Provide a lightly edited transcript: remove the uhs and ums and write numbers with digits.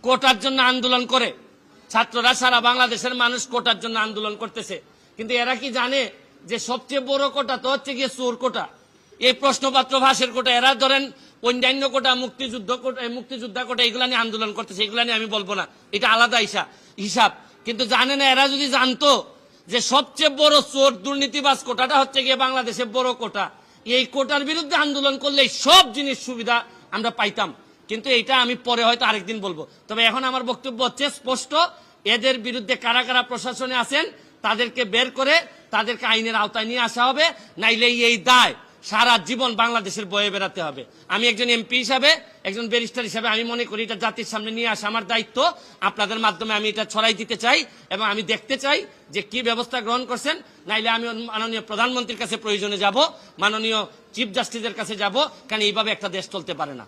কোটার জন্য আন্দোলন করে, ছাত্ররা সারা বাংলাদেশের মানুষ কোটার জন্য আন্দোলন করতেছে, কিন্তু এরা কি জানে যে সবচেয়ে বড় কোটা তো হচ্ছে গিয়ে চোর কোটা, এই প্রশ্নপত্র ফাঁসের কোটা। এরা ধরেন অন্যান্য কোটা, মুক্তিযোদ্ধা কোটা, এগুলা নিয়ে আন্দোলন করতেছে, এগুলা নিয়ে আমি বলবো না, এটা আলাদা হিসাব। কিন্তু জানে না, এরা যদি জানতো যে সবচেয়ে বড় চোর দুর্নীতিবাজ কোটাটা হচ্ছে গিয়ে বাংলাদেশের বড় কোটা, এই কোটার বিরুদ্ধে আন্দোলন করলে সব জিনিস সুবিধা আমরা পাইতাম। কিন্তু এটা আমি পরে হয়তো আরেকদিন বলবো। তবে এখন আমার বক্তব্য হচ্ছে স্পষ্ট, এদের বিরুদ্ধে কারা কারা প্রশাসনে আছেন তাদেরকে বের করে তাদেরকে আইনের আওতায় নিয়ে আসা হবে, নাইলে এই দায় সারা জীবন বাংলাদেশের বয়ে বেড়াতে হবে। আমি একজন এমপি হিসাবে, একজন ব্যারিস্টার হিসাবে আমি মনে করি এটা জাতির সামনে নিয়ে আসা আমার দায়িত্ব। আপনাদের মাধ্যমে আমি এটা ছড়াই দিতে চাই এবং আমি দেখতে চাই যে কি ব্যবস্থা গ্রহণ করছেন। নাইলে আমি মাননীয় প্রধানমন্ত্রীর কাছে প্রয়োজনে যাব, মাননীয় চিফ জাস্টিসের কাছে যাব, কারণ এইভাবে একটা দেশ চলতে পারে না।